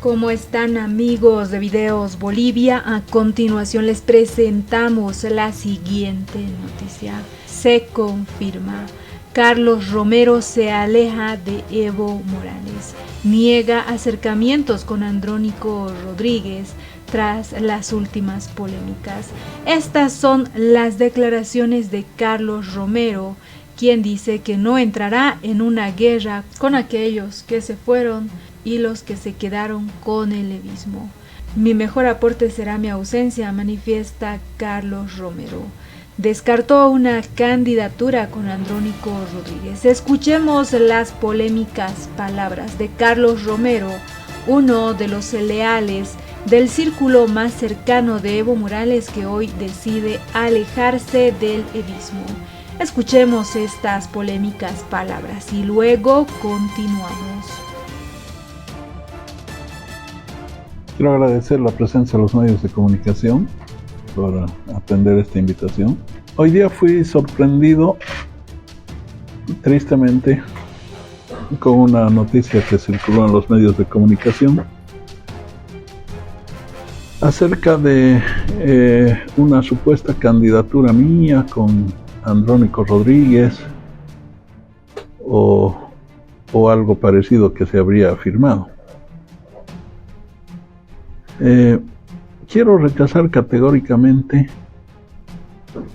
¿Cómo están, amigos de Videos Bolivia? A continuación les presentamos la siguiente noticia. Se confirma. Carlos Romero se aleja de Evo Morales. Niega acercamientos con Andrónico Rodríguez tras las últimas polémicas. Estas son las declaraciones de Carlos Romero, quien dice que no entrará en una guerra con aquellos que se fueron y los que se quedaron con el levismo. Mi mejor aporte será mi ausencia, manifiesta Carlos Romero. Descartó una candidatura con Andrónico Rodríguez. Escuchemos las polémicas palabras de Carlos Romero, uno de los leales del círculo más cercano de Evo Morales, que hoy decide alejarse del evismo. Escuchemos estas polémicas palabras y luego continuamos. Quiero agradecer la presencia de los medios de comunicación por atender esta invitación. Hoy día fui sorprendido, tristemente, con una noticia que circuló en los medios de comunicación acerca de una supuesta candidatura mía con Andrónico Rodríguez o algo parecido que se habría afirmado. Quiero rechazar categóricamente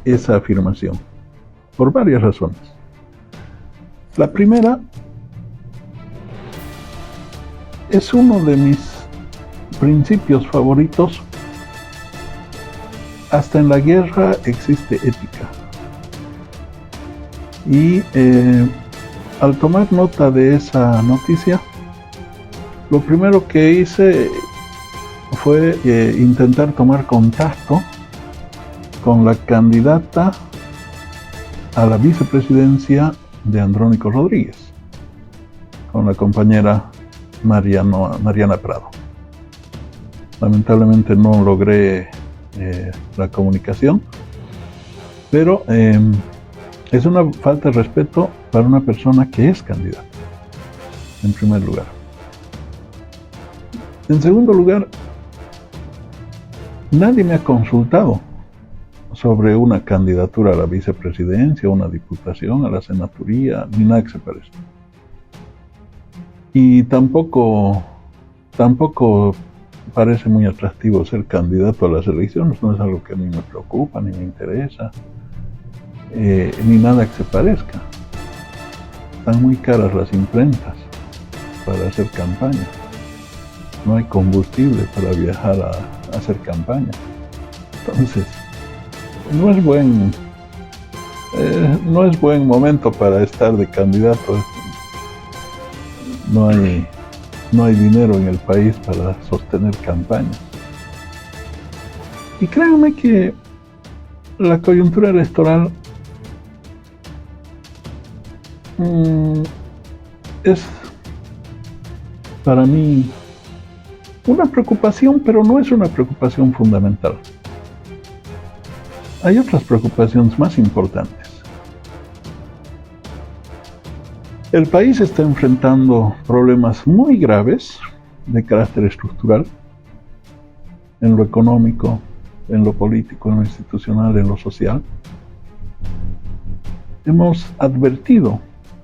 esa afirmación por varias razones. La primera es uno de mis principios favoritos. Hasta en la guerra existe ética. Y al tomar nota de esa noticia, lo primero que hice fue intentar tomar contacto con la candidata a la vicepresidencia de Andrónico Rodríguez, con la compañera Mariana Prado. Lamentablemente no logré la comunicación, pero es una falta de respeto para una persona que es candidata, en primer lugar. En segundo lugar, nadie me ha consultado sobre una candidatura a la vicepresidencia, a una diputación, a la senaturía, ni nada que se parezca. Y tampoco parece muy atractivo ser candidato a las elecciones. No es algo que a mí me preocupa, ni me interesa, ni nada que se parezca. Están muy caras las imprentas para hacer campaña. No hay combustible para viajar a hacer campaña. Entonces, no es buen momento para estar de candidato. No hay dinero en el país para sostener campañas. Y créanme que la coyuntura electoral es para mí una preocupación, pero no es una preocupación fundamental. Hay otras preocupaciones más importantes. El país está enfrentando problemas muy graves de carácter estructural, en lo económico, en lo político, en lo institucional, en lo social. Hemos advertido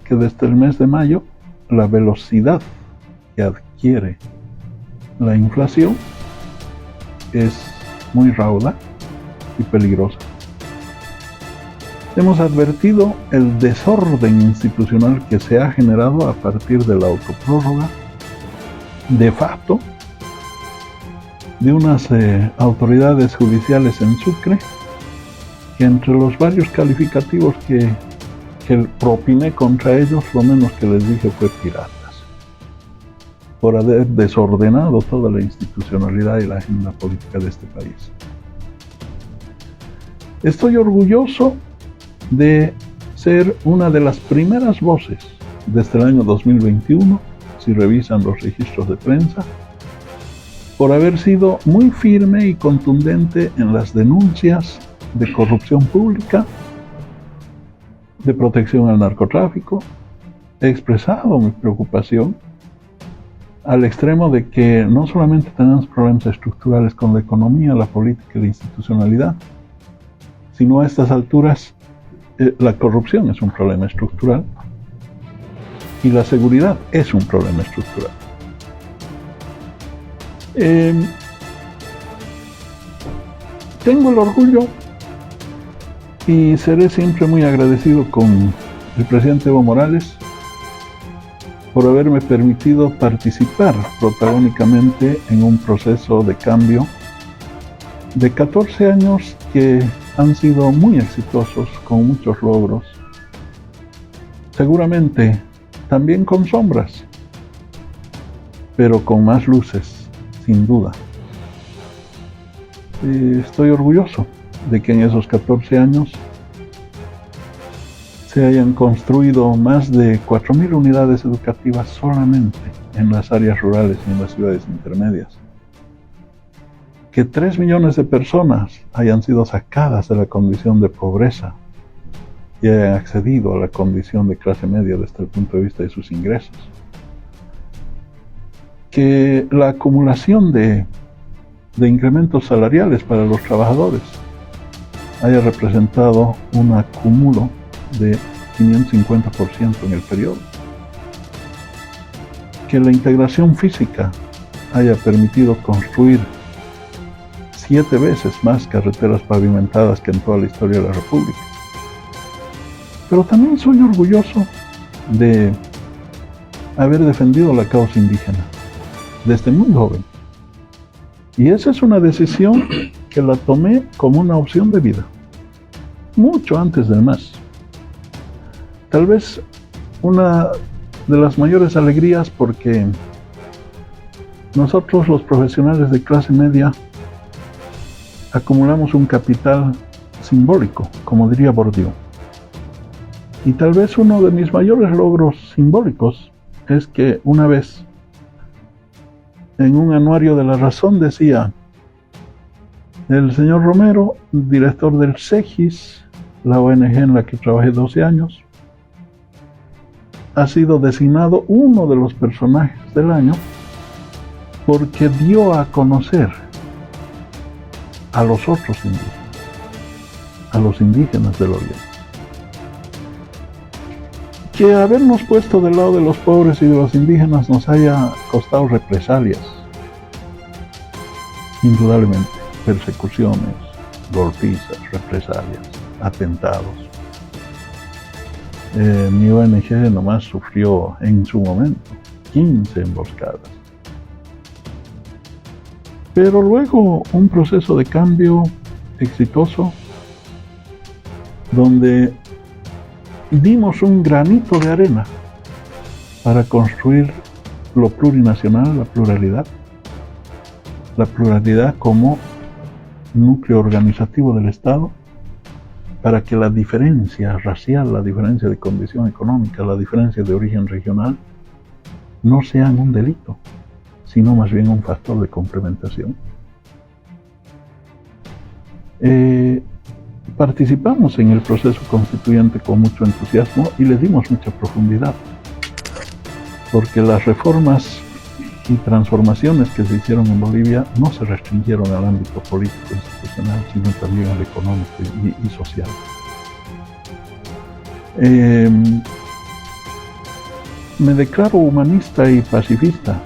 que desde el mes de mayo la velocidad que adquiere la inflación es muy rauda y peligrosa. Hemos advertido el desorden institucional que se ha generado a partir de la autoprórroga de facto de unas autoridades judiciales en Sucre, que entre los varios calificativos que propiné contra ellos, lo menos que les dije fue piratas, por haber desordenado toda la institucionalidad y la agenda política de este país. Estoy orgulloso de ser una de las primeras voces desde el año 2021, si revisan los registros de prensa, por haber sido muy firme y contundente en las denuncias de corrupción pública, de protección al narcotráfico. He expresado mi preocupación al extremo de que no solamente tenemos problemas estructurales con la economía, la política y la institucionalidad, sino a estas alturas la corrupción es un problema estructural y la seguridad es un problema estructural. Tengo el orgullo y seré siempre muy agradecido con el presidente Evo Morales por haberme permitido participar protagónicamente en un proceso de cambio de 14 años que han sido muy exitosos, con muchos logros, seguramente también con sombras, pero con más luces, sin duda. Estoy orgulloso de que en esos 14 años se hayan construido más de 4.000 unidades educativas solamente en las áreas rurales y en las ciudades intermedias. Que 3 millones de personas hayan sido sacadas de la condición de pobreza y hayan accedido a la condición de clase media desde el punto de vista de sus ingresos. Que la acumulación de incrementos salariales para los trabajadores haya representado un acúmulo de 550% en el periodo. Que la integración física haya permitido construir 7 veces más carreteras pavimentadas que en toda la historia de la República. Pero también soy orgulloso de haber defendido la causa indígena desde muy joven. Y esa es una decisión que la tomé como una opción de vida, mucho antes del MAS. Tal vez una de las mayores alegrías porque nosotros los profesionales de clase media acumulamos un capital simbólico, como diría Bourdieu. Y tal vez uno de mis mayores logros simbólicos es que una vez en un anuario de La Razón decía: el señor Romero, director del CEGIS, la ONG en la que trabajé 12 años, ha sido designado uno de los personajes del año porque dio a conocer a los otros indígenas, a los indígenas del Oriente. Que habernos puesto del lado de los pobres y de los indígenas nos haya costado represalias, indudablemente, persecuciones, golpizas, represalias, atentados. Mi ONG nomás sufrió en su momento 15 emboscadas. Pero luego un proceso de cambio exitoso donde dimos un granito de arena para construir lo plurinacional, la pluralidad como núcleo organizativo del Estado, para que la diferencia racial, la diferencia de condición económica, la diferencia de origen regional no sean un delito, sino más bien un factor de complementación. Participamos en el proceso constituyente con mucho entusiasmo y le dimos mucha profundidad, porque las reformas y transformaciones que se hicieron en Bolivia no se restringieron al ámbito político institucional, sino también al económico y social. Me declaro humanista y pacifista.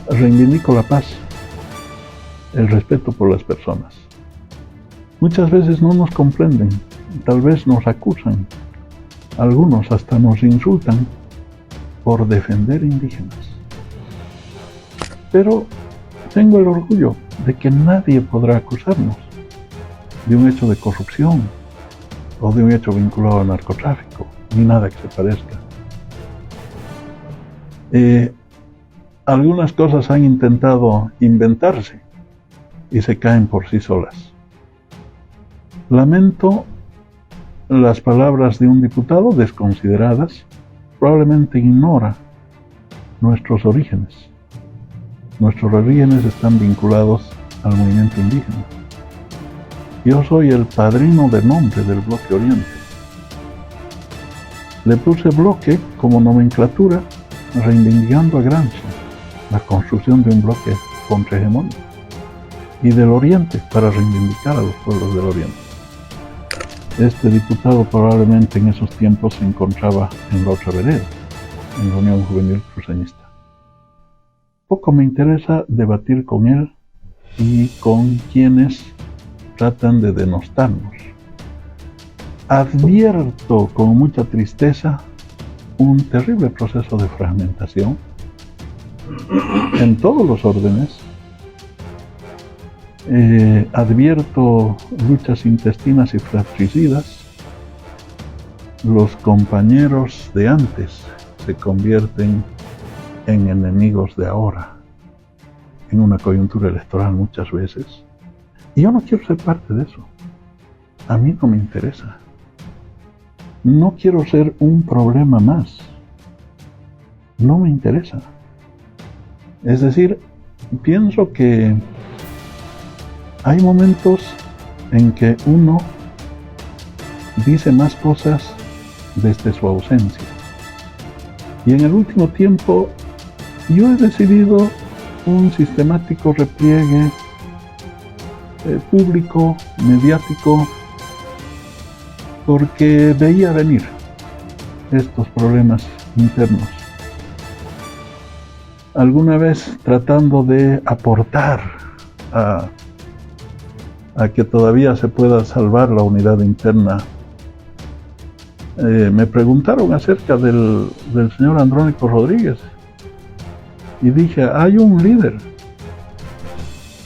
Reivindico la paz, el respeto por las personas. Muchas veces no nos comprenden, tal vez nos acusan, algunos hasta nos insultan por defender indígenas. Pero tengo el orgullo de que nadie podrá acusarnos de un hecho de corrupción o de un hecho vinculado al narcotráfico, ni nada que se parezca. Algunas cosas han intentado inventarse y se caen por sí solas. Lamento las palabras de un diputado desconsideradas. Probablemente ignora nuestros orígenes. Nuestros orígenes están vinculados al movimiento indígena. Yo soy el padrino de nombre del Bloque Oriente. Le puse bloque como nomenclatura reivindicando a Gramsci, la construcción de un bloque contrahegemónico, y del Oriente para reivindicar a los pueblos del Oriente. Este diputado probablemente en esos tiempos se encontraba en la otra vereda, en la Unión Juvenil Cruceñista. Poco me interesa debatir con él y con quienes tratan de denostarnos. Advierto con mucha tristeza un terrible proceso de fragmentación en todos los órdenes. Advierto luchas intestinas y fratricidas. Los compañeros de antes se convierten en enemigos de ahora, en una coyuntura electoral muchas veces. Y yo no quiero ser parte de eso. A mí no me interesa. No quiero ser un problema más. No me interesa. Es decir, pienso que hay momentos en que uno dice más cosas desde su ausencia. Y en el último tiempo yo he decidido un sistemático repliegue público, mediático, porque veía venir estos problemas internos. Alguna vez tratando de aportar a que todavía se pueda salvar la unidad interna, me preguntaron acerca del señor Andrónico Rodríguez y dije, hay un líder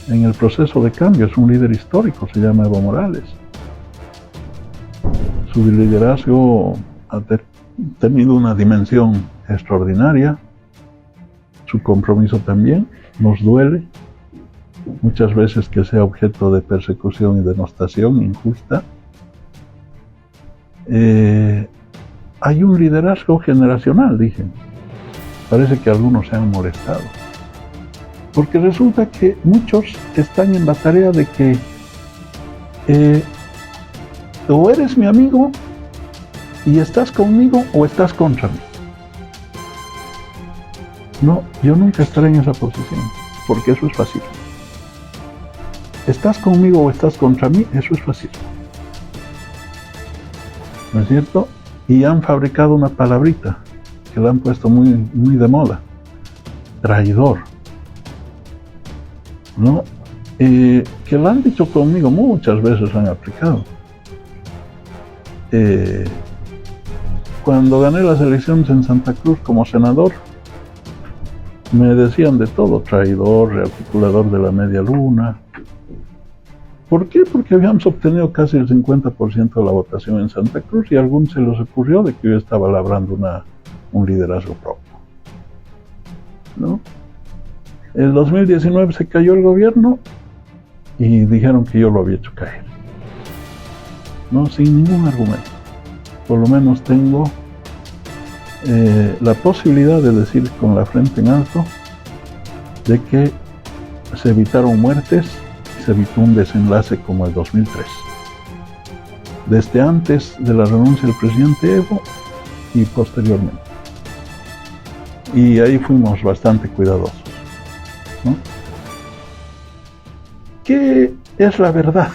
en el proceso de cambio, es un líder histórico, se llama Evo Morales. Su liderazgo ha tenido una dimensión extraordinaria, su compromiso también, nos duele muchas veces que sea objeto de persecución y denostación injusta. Hay un liderazgo generacional, dije. Parece que algunos se han molestado. Porque resulta que muchos están en la tarea de que o eres mi amigo y estás conmigo o estás contra mí. No, yo nunca estaré en esa posición, porque eso es fácil. Estás conmigo o estás contra mí, eso es fácil. ¿No es cierto? Y han fabricado una palabrita que la han puesto muy, muy de moda. Traidor. ¿No? Que la han dicho conmigo muchas veces, han aplicado. Cuando gané las elecciones en Santa Cruz como senador, me decían de todo, traidor, rearticulador de la media luna. ¿Por qué? Porque habíamos obtenido casi el 50% de la votación en Santa Cruz y a algunos se les ocurrió de que yo estaba labrando un liderazgo propio, ¿no? En 2019 se cayó el gobierno y dijeron que yo lo había hecho caer, ¿no? Sin ningún argumento. Por lo menos tengo la posibilidad de decir con la frente en alto de que se evitaron muertes, se evitó un desenlace como el 2003, desde antes de la renuncia del presidente Evo y posteriormente. Y ahí fuimos bastante cuidadosos, ¿no? ¿Qué es la verdad?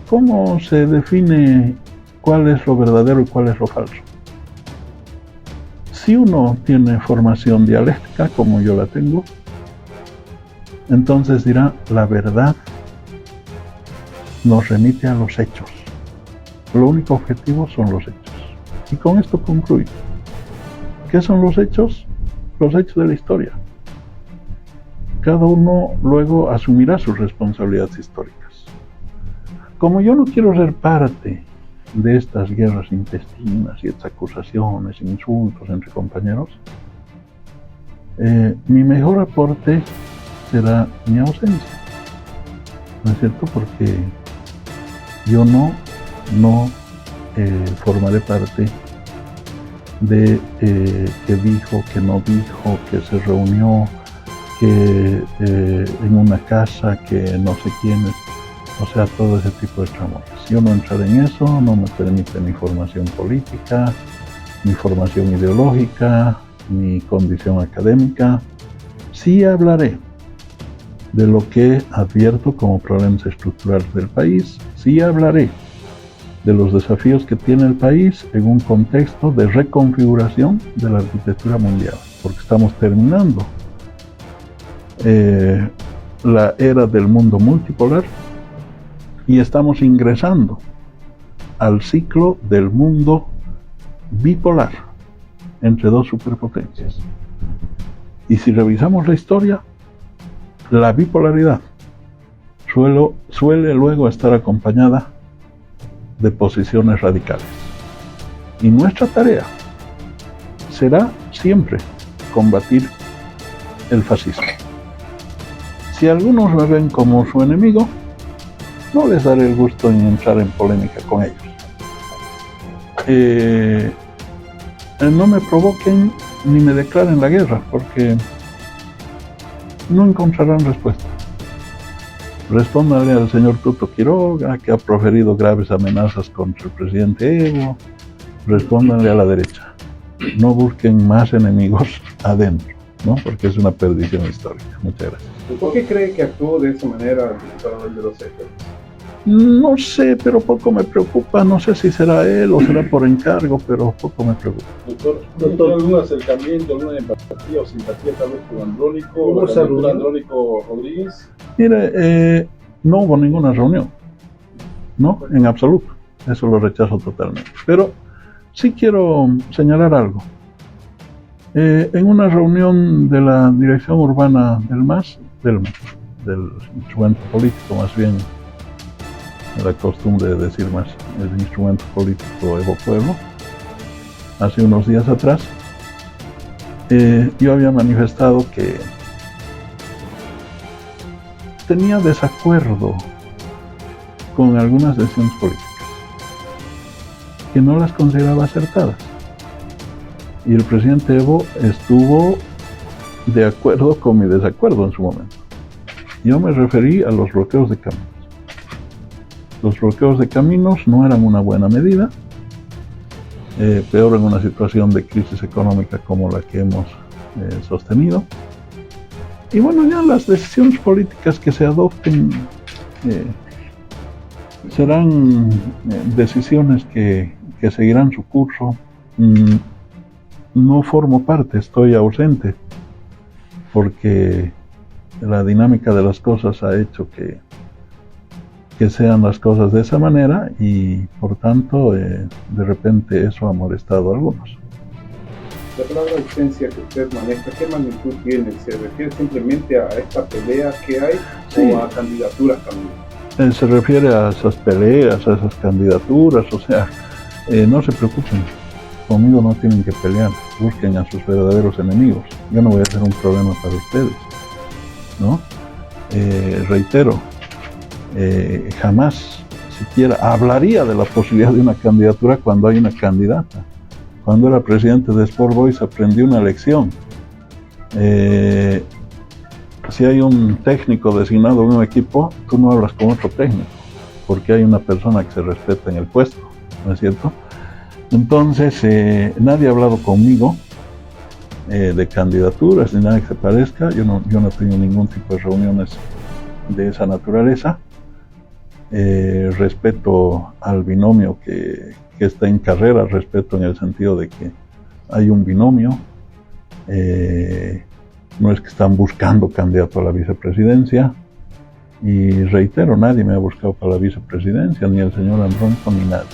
¿Cómo se define cuál es lo verdadero y cuál es lo falso? Si uno tiene formación dialéctica, como yo la tengo, entonces dirá, la verdad nos remite a los hechos. Lo único objetivo son los hechos. Y con esto concluyo. ¿Qué son los hechos? Los hechos de la historia. Cada uno luego asumirá sus responsabilidades históricas. Como yo no quiero ser parte de estas guerras intestinas y estas acusaciones, insultos entre compañeros, mi mejor aporte será mi ausencia, ¿no es cierto? Porque yo no formaré parte de que dijo, que no dijo, que se reunió, que en una casa, que no sé quiénes, o sea, todo ese tipo de tramoyas. Yo no entraré en eso, no me permite mi formación política, mi formación ideológica, mi condición académica. Sí hablaré de lo que advierto como problemas estructurales del país. Sí hablaré de los desafíos que tiene el país en un contexto de reconfiguración de la arquitectura mundial, porque estamos terminando la era del mundo multipolar y estamos ingresando al ciclo del mundo bipolar entre dos superpotencias. Y si revisamos la historia, la bipolaridad suele luego estar acompañada de posiciones radicales. Y nuestra tarea será siempre combatir el fascismo. Si algunos me ven como su enemigo, no les daré el gusto en entrar en polémica con ellos. No me provoquen ni me declaren la guerra, porque no encontrarán respuesta. Respóndanle al señor Tuto Quiroga, que ha proferido graves amenazas contra el presidente Evo. Respóndanle a la derecha. No busquen más enemigos adentro, ¿no? Porque es una perdición histórica. Muchas gracias. ¿Por qué cree que actuó de esa manera el diputado de los Ecos? No sé, pero poco me preocupa. No sé si será él o será por encargo, pero poco me preocupa. Doctor, ¿algún acercamiento, alguna empatía o simpatía tal vez con Andrónico Rodríguez? Mire, no hubo ninguna reunión, no, en absoluto. Eso lo rechazo totalmente. Pero sí quiero señalar algo. En una reunión de la dirección urbana del MAS, del instrumento político más bien, la costumbre de decir más, el instrumento político Evo Pueblo, hace unos días atrás, yo había manifestado que tenía desacuerdo con algunas decisiones políticas, que no las consideraba acertadas. Y el presidente Evo estuvo de acuerdo con mi desacuerdo en su momento. Yo me referí a los bloqueos de caminos. Los bloqueos de caminos no eran una buena medida, peor en una situación de crisis económica como la que hemos sostenido. Y bueno, ya las decisiones políticas que se adopten serán decisiones que seguirán su curso. No formo parte, estoy ausente, porque la dinámica de las cosas ha hecho que sean las cosas de esa manera y por tanto de repente eso ha molestado a algunos. La palabra ausencia que usted maneja, ¿qué magnitud tiene? ¿Se refiere simplemente a esta pelea que hay Sí. o a candidaturas también? Se refiere a esas peleas, a esas candidaturas, o sea, no se preocupen, conmigo no tienen que pelear, busquen a sus verdaderos enemigos, yo no voy a ser un problema para ustedes, ¿no? Reitero, jamás siquiera hablaría de la posibilidad de una candidatura cuando hay una candidata. Cuando era presidente de Sport Boys aprendí una lección. Si hay un técnico designado en un equipo, tú no hablas con otro técnico, porque hay una persona que se respeta en el puesto, ¿no es cierto? Entonces, nadie ha hablado conmigo de candidaturas ni nada que se parezca. Yo no tengo ningún tipo de reuniones de esa naturaleza. Respeto al binomio que está en carrera, respeto en el sentido de que hay un binomio. No es que están buscando candidato a la vicepresidencia, y reitero, nadie me ha buscado para la vicepresidencia, ni el señor Andrónico ni nadie.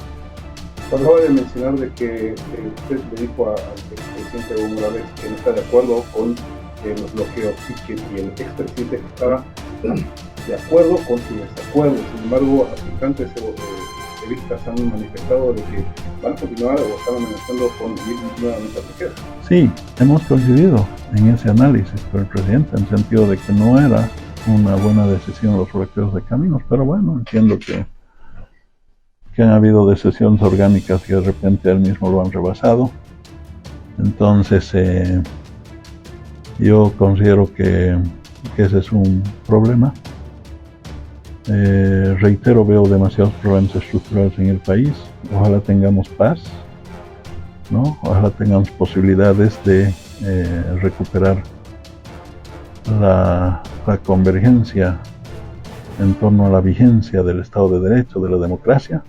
Acaba de mencionar de que usted le dijo al presidente Evo Morales que no está de acuerdo con los bloqueos y el expresidente que estaba de acuerdo con su desacuerdo. Sin embargo, aspirantes evistas han manifestado de que van a continuar o están amenazando con ir nuevamente a bloquear. Sí, hemos coincidido en ese análisis con el presidente, en el sentido de que no era una buena decisión los bloqueos de caminos, pero bueno, entiendo que han habido decisiones orgánicas que de repente él mismo lo han rebasado. Entonces, yo considero que ese es un problema. Reitero, veo demasiados problemas estructurales en el país. Ojalá tengamos paz, ¿no? Ojalá tengamos posibilidades de recuperar la convergencia en torno a la vigencia del Estado de Derecho, de la democracia.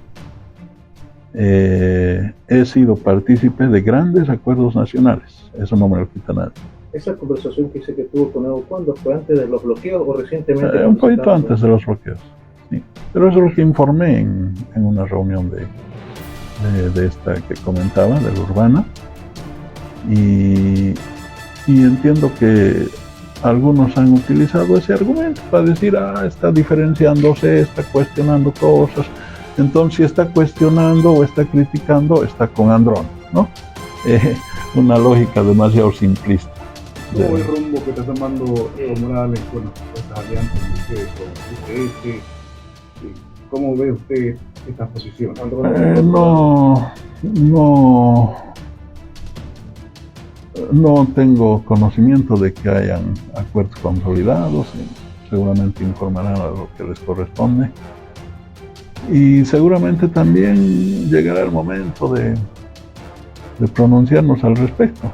He sido partícipe de grandes acuerdos nacionales, eso no me lo quita nadie. Esa conversación que dice que tuvo con Evo, ¿cuándo fue? ¿Antes de los bloqueos o recientemente? Un poquito antes de los bloqueos, sí. Pero eso es lo que informé en una reunión de esta que comentaba, de la Urbana, y entiendo que algunos han utilizado ese argumento para decir, está diferenciándose, está cuestionando cosas. Entonces, si está cuestionando o está criticando, está con Andrón, ¿no? Una lógica demasiado simplista. ¿Cómo el rumbo que está tomando Evo Morales con estas alianzas de ustedes con UPS? ¿Cómo ve usted esta posición? No tengo conocimiento de que hayan acuerdos consolidados, y seguramente informarán a lo que les corresponde. Y seguramente también llegará el momento de pronunciarnos al respecto.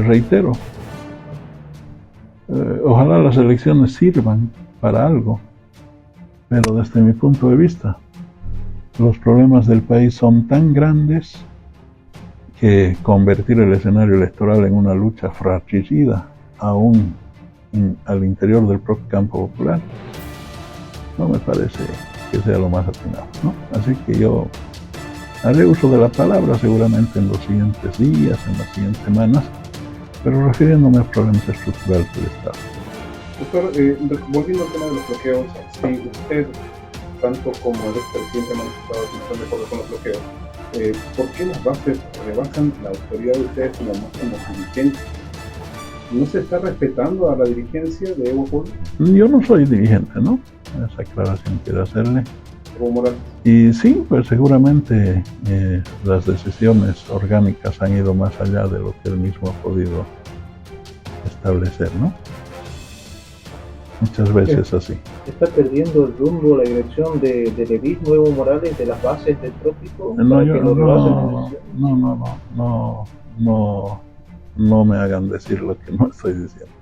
Reitero, ojalá las elecciones sirvan para algo, pero desde mi punto de vista, los problemas del país son tan grandes que convertir el escenario electoral en una lucha fratricida, aún al interior del propio campo popular, no me parece que sea lo más atinado, ¿no? Así que yo haré uso de la palabra seguramente en los siguientes días, en las siguientes semanas, pero refiriéndome a problemas estructurales del Estado. Doctor, volviendo al tema de los bloqueos, si usted, tanto como el expresidente, ha manifestado que no están de acuerdo con los bloqueos, ¿por qué las bases rebasan la autoridad de ustedes como dirigentes? ¿No se está respetando a la dirigencia de Evo Morales? Yo no soy dirigente, ¿no? Esa aclaración quiero hacerle. Evo Morales. Y sí, pues seguramente las decisiones orgánicas han ido más allá de lo que él mismo ha podido establecer, ¿no? Muchas veces así. ¿Está perdiendo el rumbo, la dirección del evismo Evo Morales, de las bases del trópico? No me hagan decir lo que no estoy diciendo.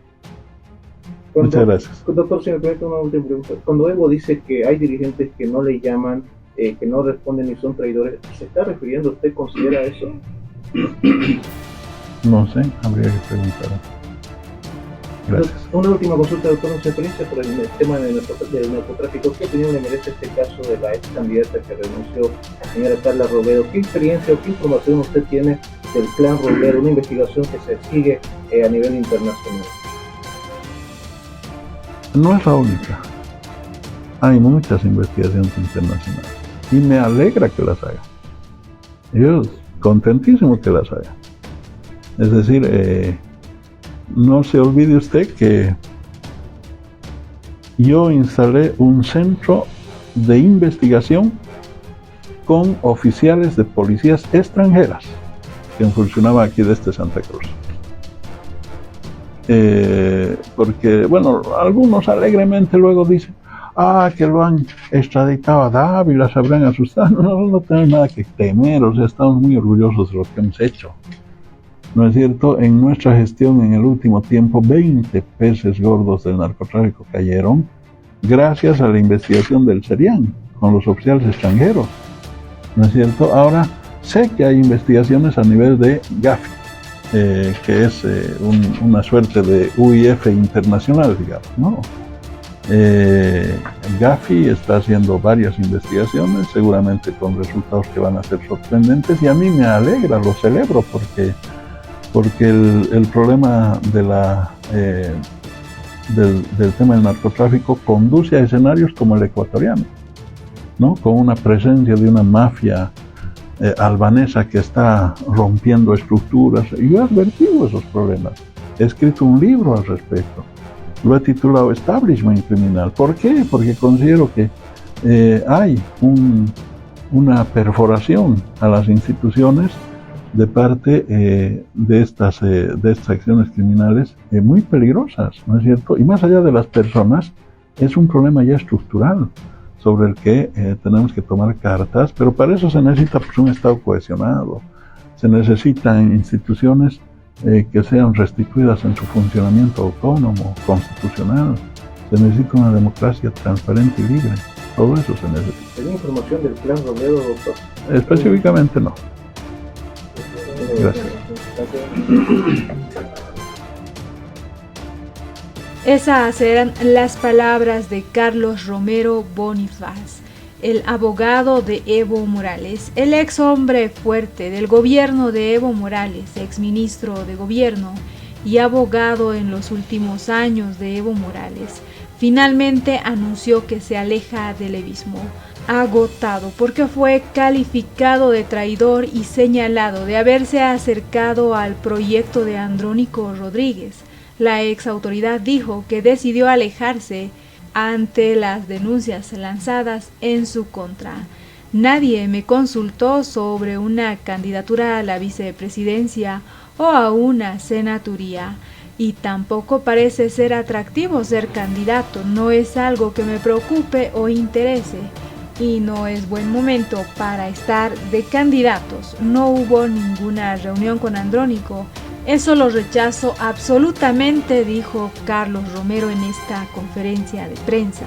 Muchas gracias. Doctor, si me permite una última pregunta. Cuando Evo dice que hay dirigentes que no le llaman, que no responden y son traidores, ¿se está refiriendo? ¿Usted considera eso? No sé, habría que preguntar. Gracias. Una última consulta, doctor, en su experiencia por el tema del narcotráfico. ¿Qué opinión le merece este caso de la ex candidata que renunció, la señora Carla Robledo? ¿Qué experiencia o qué información usted tiene del clan Robledo, una investigación que se sigue a nivel internacional? No es la única. Hay muchas investigaciones internacionales y me alegra que las haga. Yo contentísimo que las haga. Es decir, no se olvide usted que yo instalé un centro de investigación con oficiales de policías extranjeras que funcionaba aquí desde Santa Cruz. Porque, bueno, algunos alegremente luego dicen, que lo han extraditado a Dávila, se habrán asustado. No tenemos nada que temer, o sea, estamos muy orgullosos de lo que hemos hecho. ¿No es cierto? En nuestra gestión en el último tiempo, 20 peces gordos del narcotráfico cayeron gracias a la investigación del CERIAN con los oficiales extranjeros. ¿No es cierto? Ahora sé que hay investigaciones a nivel de GAFI, que es una suerte de UIF internacional, digamos, ¿no? GAFI está haciendo varias investigaciones, seguramente con resultados que van a ser sorprendentes, y a mí me alegra, lo celebro, porque el problema de del tema del narcotráfico conduce a escenarios como el ecuatoriano, ¿no? Con una presencia de una mafia albanesa que está rompiendo estructuras. Yo he advertido esos problemas, he escrito un libro al respecto, lo he titulado Establishment Criminal. ¿Por qué? Porque considero que hay una perforación a las instituciones de parte de estas acciones criminales muy peligrosas, ¿no es cierto? Y más allá de las personas, es un problema ya estructural sobre el que tenemos que tomar cartas, pero para eso se necesita, pues, un Estado cohesionado, se necesitan instituciones que sean restituidas en su funcionamiento autónomo, constitucional. Se necesita una democracia transparente y libre. Todo eso se necesita. ¿Tenía información del plan Romero, doctor? Específicamente no. Gracias. Esas eran las palabras de Carlos Romero Bonifaz, el abogado de Evo Morales, el ex hombre fuerte del gobierno de Evo Morales, ex ministro de gobierno y abogado en los últimos años de Evo Morales. Finalmente anunció que se aleja del evismo, agotado porque fue calificado de traidor y señalado de haberse acercado al proyecto de Andrónico Rodríguez. La ex autoridad dijo que decidió alejarse ante las denuncias lanzadas en su contra. Nadie me consultó sobre una candidatura a la vicepresidencia o a una senaturía, y tampoco parece ser atractivo ser candidato. No es algo que me preocupe o interese, y no es buen momento para estar de candidatos. No hubo ninguna reunión con Andrónico. Eso lo rechazo absolutamente, dijo Carlos Romero en esta conferencia de prensa.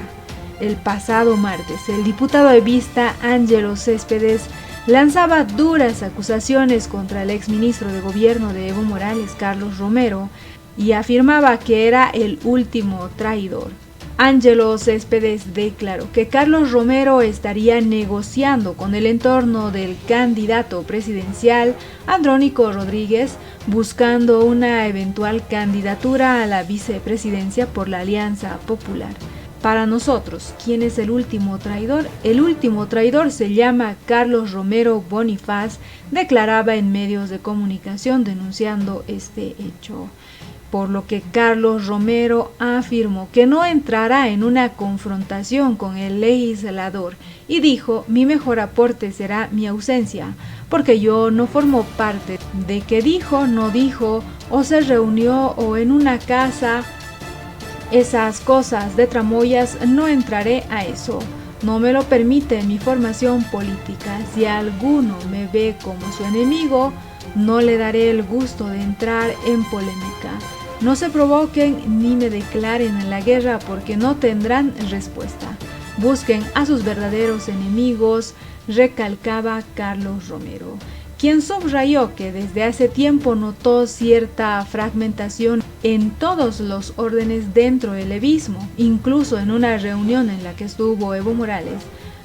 El pasado martes, el diputado evista Ángelo Céspedes lanzaba duras acusaciones contra el exministro de gobierno de Evo Morales, Carlos Romero, y afirmaba que era el último traidor. Ángelo Céspedes declaró que Carlos Romero estaría negociando con el entorno del candidato presidencial Andrónico Rodríguez, buscando una eventual candidatura a la vicepresidencia por la Alianza Popular. Para nosotros, ¿quién es el último traidor? El último traidor se llama Carlos Romero Bonifaz, declaraba en medios de comunicación denunciando este hecho. Por lo que Carlos Romero afirmó que no entrará en una confrontación con el legislador y dijo: mi mejor aporte será mi ausencia, porque yo no formo parte de que dijo, no dijo, o se reunió o en una casa. Esas cosas de tramoyas no entraré a eso. No me lo permite mi formación política. Si alguno me ve como su enemigo, no le daré el gusto de entrar en polémica. No se provoquen ni me declaren en la guerra porque no tendrán respuesta. Busquen a sus verdaderos enemigos, recalcaba Carlos Romero, quien subrayó que desde hace tiempo notó cierta fragmentación en todos los órdenes dentro del evismo. Incluso en una reunión en la que estuvo Evo Morales,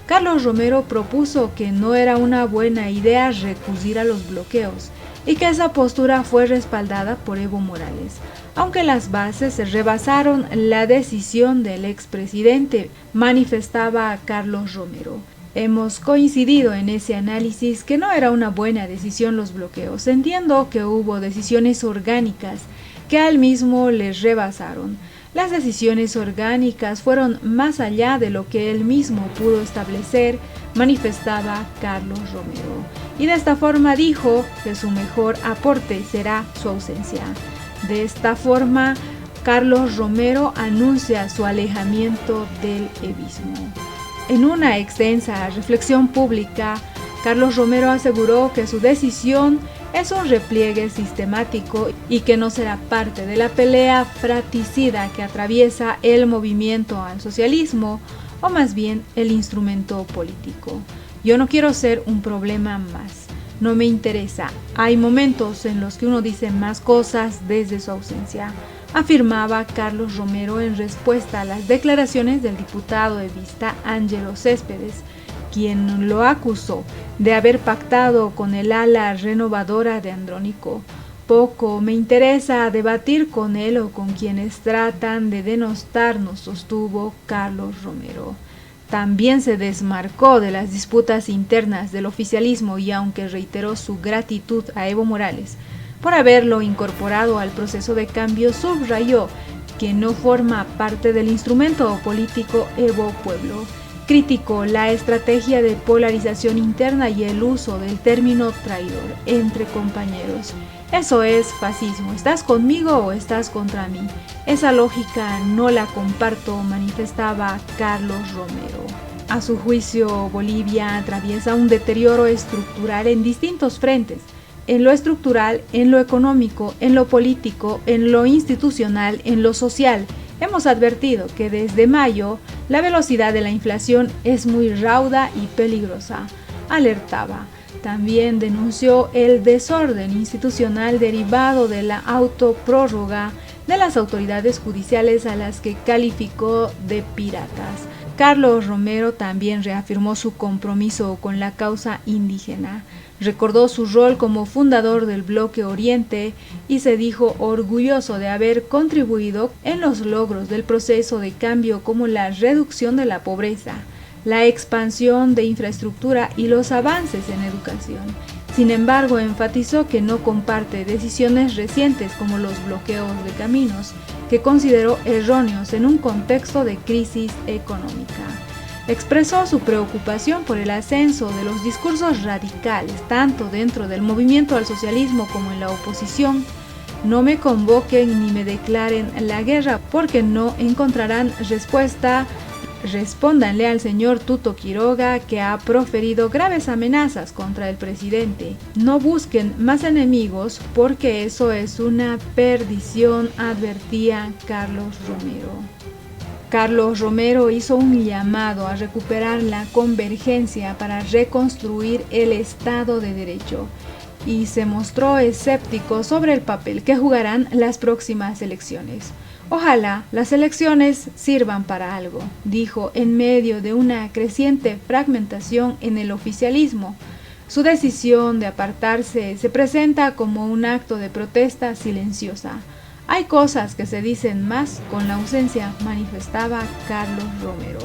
Carlos Romero propuso que no era una buena idea recurrir a los bloqueos y que esa postura fue respaldada por Evo Morales, aunque las bases rebasaron la decisión del expresidente, manifestaba Carlos Romero. Hemos coincidido en ese análisis que no era una buena decisión los bloqueos. Entiendo que hubo decisiones orgánicas que al mismo les rebasaron. Las decisiones orgánicas fueron más allá de lo que él mismo pudo establecer, manifestaba Carlos Romero. Y de esta forma dijo que su mejor aporte será su ausencia. De esta forma, Carlos Romero anuncia su alejamiento del evismo. En una extensa reflexión pública, Carlos Romero aseguró que su decisión es un repliegue sistemático y que no será parte de la pelea fratricida que atraviesa el movimiento al socialismo, o más bien el instrumento político. Yo no quiero ser un problema más. No me interesa. Hay momentos en los que uno dice más cosas desde su ausencia, afirmaba Carlos Romero en respuesta a las declaraciones del diputado evista Ángelo Céspedes, quien lo acusó de haber pactado con el ala renovadora de Andrónico. Poco me interesa debatir con él o con quienes tratan de denostarnos, sostuvo Carlos Romero. También se desmarcó de las disputas internas del oficialismo y aunque reiteró su gratitud a Evo Morales por haberlo incorporado al proceso de cambio, subrayó que no forma parte del instrumento político Evo Pueblo. Criticó la estrategia de polarización interna y el uso del término traidor entre compañeros. Eso es fascismo, ¿estás conmigo o estás contra mí? Esa lógica no la comparto, manifestaba Carlos Romero. A su juicio, Bolivia atraviesa un deterioro estructural en distintos frentes, en lo estructural, en lo económico, en lo político, en lo institucional, en lo social. Hemos advertido que desde mayo la velocidad de la inflación es muy rauda y peligrosa, alertaba. También denunció el desorden institucional derivado de la autoprórroga de las autoridades judiciales a las que calificó de piratas. Carlos Romero también reafirmó su compromiso con la causa indígena, recordó su rol como fundador del Bloque Oriente y se dijo orgulloso de haber contribuido en los logros del proceso de cambio como la reducción de la pobreza, la expansión de infraestructura y los avances en educación. Sin embargo, enfatizó que no comparte decisiones recientes como los bloqueos de caminos, que consideró erróneos en un contexto de crisis económica. Expresó su preocupación por el ascenso de los discursos radicales, tanto dentro del movimiento al socialismo como en la oposición. No me convoquen ni me declaren la guerra porque no encontrarán respuesta. Respóndanle al señor Tuto Quiroga, que ha proferido graves amenazas contra el presidente. No busquen más enemigos porque eso es una perdición, advertía Carlos Romero. Carlos Romero hizo un llamado a recuperar la convergencia para reconstruir el Estado de Derecho y se mostró escéptico sobre el papel que jugarán las próximas elecciones. Ojalá las elecciones sirvan para algo, dijo en medio de una creciente fragmentación en el oficialismo. Su decisión de apartarse se presenta como un acto de protesta silenciosa. Hay cosas que se dicen más con la ausencia, manifestaba Carlos Romero.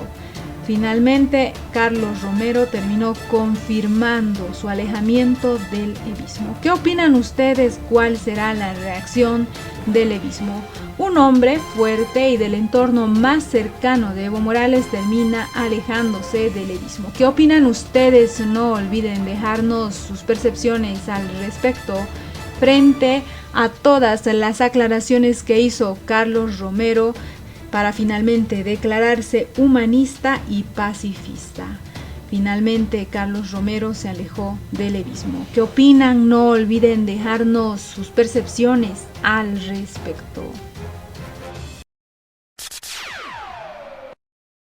Finalmente, Carlos Romero terminó confirmando su alejamiento del evismo. ¿Qué opinan ustedes? ¿Cuál será la reacción del evismo? Un hombre fuerte y del entorno más cercano de Evo Morales termina alejándose del evismo. ¿Qué opinan ustedes? No olviden dejarnos sus percepciones al respecto frente a todas las aclaraciones que hizo Carlos Romero para finalmente declararse humanista y pacifista. Finalmente, Carlos Romero se alejó del evismo. ¿Qué opinan? No olviden dejarnos sus percepciones al respecto.